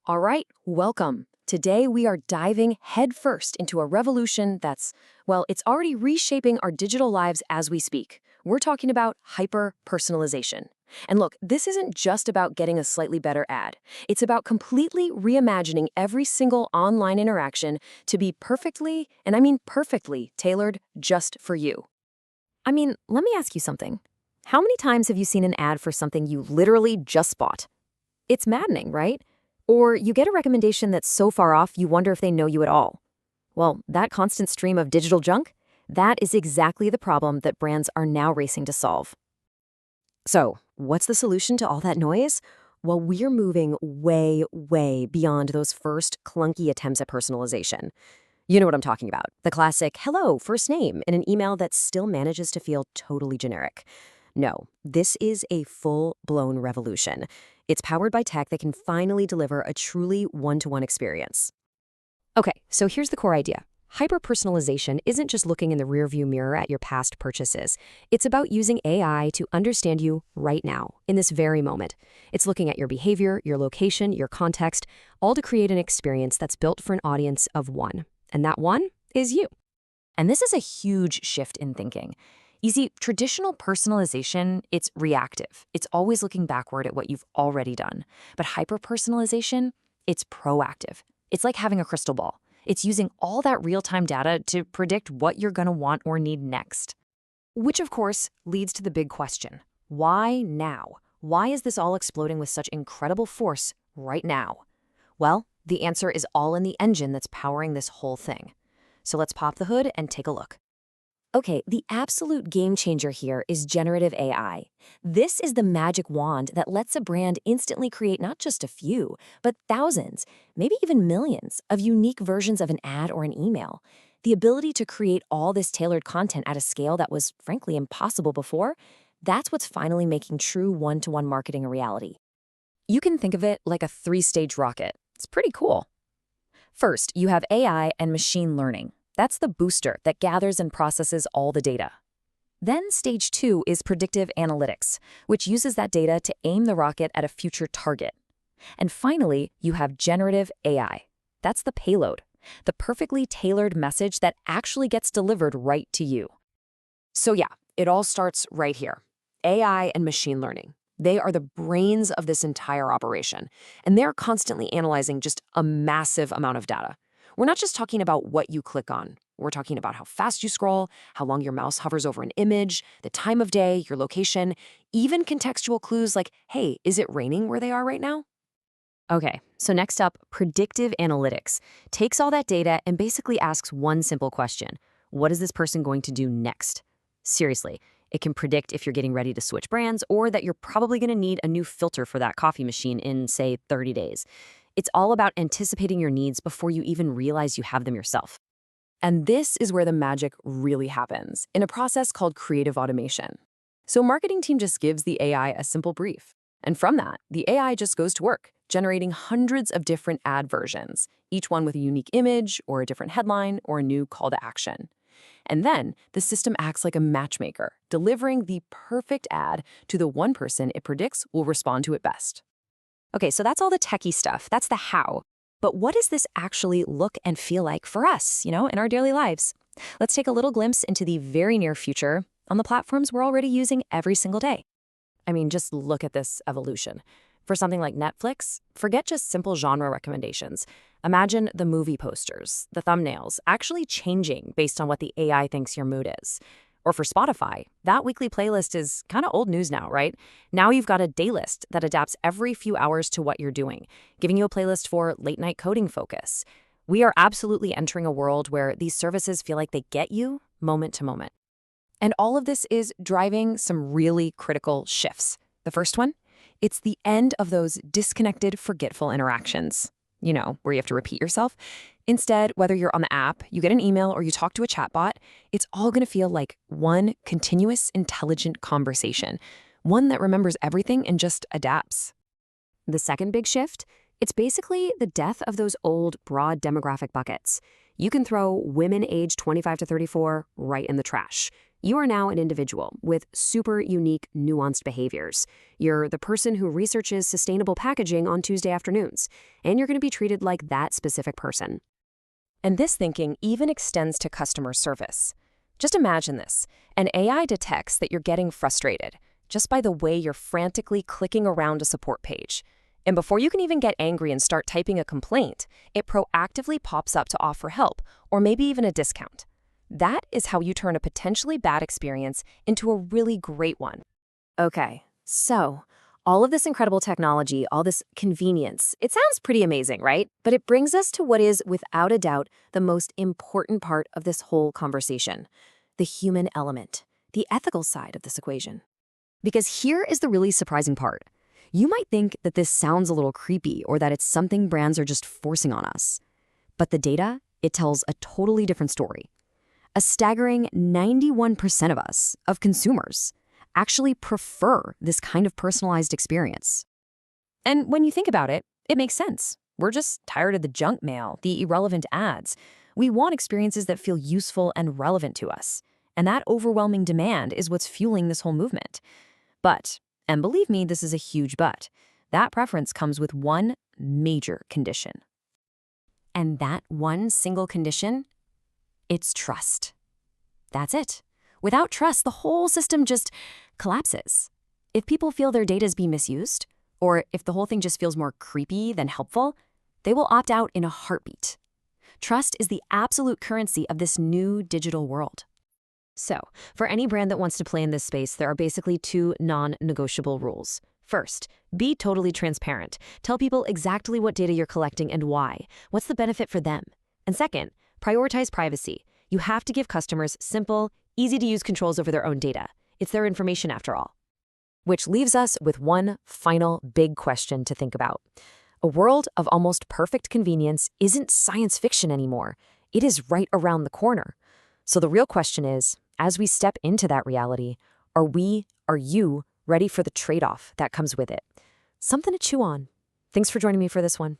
All right, welcome. Today we are diving headfirst into a revolution it's already reshaping our digital lives as we speak. We're talking about hyper-personalization. And look, this isn't just about getting a slightly better ad. It's about completely reimagining every single online interaction to be perfectly, and I mean perfectly, tailored just for you. Let me ask you something. How many times have you seen an ad for something you literally just bought? It's maddening, right? Or you get a recommendation that's so far off you wonder if they know you at all. Well, that constant stream of digital junk, that is exactly the problem that brands are now racing to solve. So, what's the solution to all that noise? Well, we're moving way, way beyond those first clunky attempts at personalization. You know what I'm talking about. The classic, hello, first name, in an email that still manages to feel totally generic. No, this is a full-blown revolution. It's powered by tech that can finally deliver a truly one-to-one experience. Okay, so here's the core idea. Hyper-personalization isn't just looking in the rearview mirror at your past purchases. It's about using AI to understand you right now, in this very moment. It's looking at your behavior, your location, your context, all to create an experience that's built for an audience of one. And that one is you. And this is a huge shift in thinking. You see, traditional personalization, it's reactive. It's always looking backward at what you've already done. But hyper-personalization, it's proactive. It's like having a crystal ball. It's using all that real-time data to predict what you're going to want or need next. Which, of course, leads to the big question. Why now? Why is this all exploding with such incredible force right now? Well, the answer is all in the engine that's powering this whole thing. So let's pop the hood and take a look. Okay, the absolute game changer here is generative AI. This is the magic wand that lets a brand instantly create not just a few, but thousands, maybe even millions, of unique versions of an ad or an email. The ability to create all this tailored content at a scale that was, frankly, impossible before, that's what's finally making true one-to-one marketing a reality. You can think of it like a three-stage rocket. It's pretty cool. First, you have AI and machine learning. That's the booster that gathers and processes all the data. Then stage 2 is predictive analytics, which uses that data to aim the rocket at a future target. And finally, you have generative AI. That's the payload, the perfectly tailored message that actually gets delivered right to you. So yeah, it all starts right here. AI and machine learning. They are the brains of this entire operation, and they're constantly analyzing just a massive amount of data. We're not just talking about what you click on. We're talking about how fast you scroll, how long your mouse hovers over an image, the time of day, your location, even contextual clues like, hey, is it raining where they are right now? Okay, so next up, predictive analytics takes all that data and basically asks one simple question. What is this person going to do next? Seriously, it can predict if you're getting ready to switch brands or that you're probably going to need a new filter for that coffee machine in, say, 30 days. It's all about anticipating your needs before you even realize you have them yourself. And this is where the magic really happens, in a process called creative automation. So marketing team just gives the AI a simple brief. And from that, the AI just goes to work, generating hundreds of different ad versions, each one with a unique image or a different headline or a new call to action. And then the system acts like a matchmaker, delivering the perfect ad to the one person it predicts will respond to it best. Okay, so that's all the techie stuff. That's the how. But what does this actually look and feel like for us, in our daily lives? Let's take a little glimpse into the very near future on the platforms we're already using every single day. Just look at this evolution. For something like Netflix, forget just simple genre recommendations. Imagine the movie posters, the thumbnails, actually changing based on what the AI thinks your mood is. Or for Spotify, that weekly playlist is kind of old news now, right? Now you've got a day list that adapts every few hours to what you're doing, giving you a playlist for late-night coding focus. We are absolutely entering a world where these services feel like they get you moment to moment. And all of this is driving some really critical shifts. The first one, it's the end of those disconnected, forgetful interactions. Where you have to repeat yourself. Instead, whether you're on the app, you get an email, or you talk to a chatbot, it's all going to feel like one continuous, intelligent conversation, one that remembers everything and just adapts. The second big shift, it's basically the death of those old, broad demographic buckets. You can throw women aged 25 to 34 right in the trash. You are now an individual with super unique, nuanced behaviors. You're the person who researches sustainable packaging on Tuesday afternoons, and you're going to be treated like that specific person. And this thinking even extends to customer service. Just imagine this. An AI detects that you're getting frustrated just by the way you're frantically clicking around a support page. And before you can even get angry and start typing a complaint, it proactively pops up to offer help or maybe even a discount. That is how you turn a potentially bad experience into a really great one. Okay, so all of this incredible technology, all this convenience, it sounds pretty amazing, right? But it brings us to what is, without a doubt, the most important part of this whole conversation: the human element, the ethical side of this equation. Because here is the really surprising part. You might think that this sounds a little creepy or that it's something brands are just forcing on us. But the data, it tells a totally different story. A staggering 91% of us, of consumers, actually prefer this kind of personalized experience. And when you think about it, it makes sense. We're just tired of the junk mail, the irrelevant ads. We want experiences that feel useful and relevant to us. And that overwhelming demand is what's fueling this whole movement. But, and believe me, this is a huge but, that preference comes with one major condition. And that one single condition? It's trust. That's it. Without trust, the whole system just collapses. If people feel their data is being misused, or if the whole thing just feels more creepy than helpful, they will opt out in a heartbeat. Trust is the absolute currency of this new digital world. So, for any brand that wants to play in this space, there are basically two non-negotiable rules. First, be totally transparent. Tell people exactly what data you're collecting and why. What's the benefit for them? And second, prioritize privacy. You have to give customers simple, easy-to-use controls over their own data. It's their information after all. Which leaves us with one final big question to think about. A world of almost perfect convenience isn't science fiction anymore. It is right around the corner. So the real question is, as we step into that reality, are you ready for the trade-off that comes with it? Something to chew on. Thanks for joining me for this one.